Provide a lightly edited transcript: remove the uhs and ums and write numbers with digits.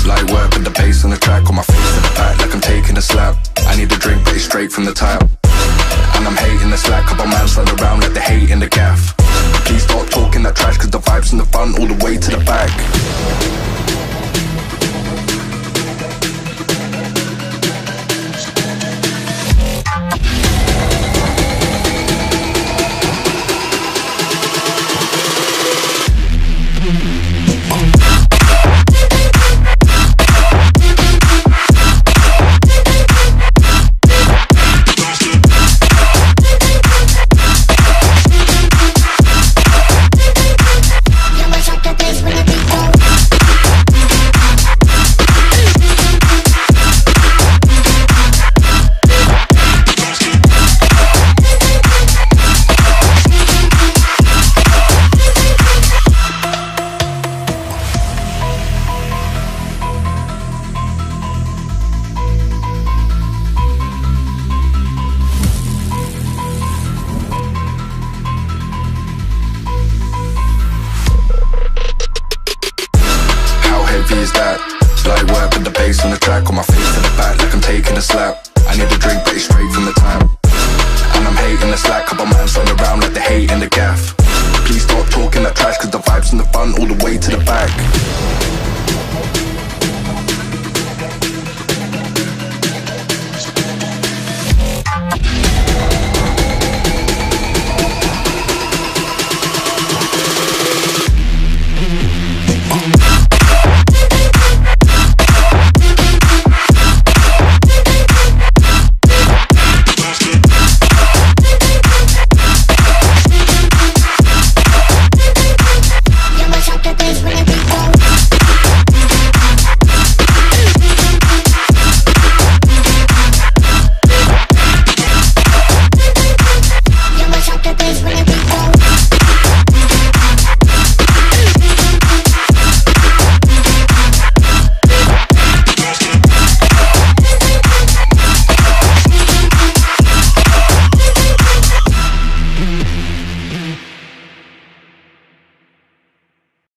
Light work with the bass on the track, on my face to the back like I'm taking a slap. I need a drink, but it's straight from the tap. And I'm hating the slack, couple man stand around like they hate in the gaff. Please stop talking that trash, cause the vibe's in the front all the way to the back. Is that light work with the bass on the track, on my face to the back like I'm taking a slap. I need a drink, but it's straight from the tap. And I'm hating the slack, couple man stand around like they hate in the gaff.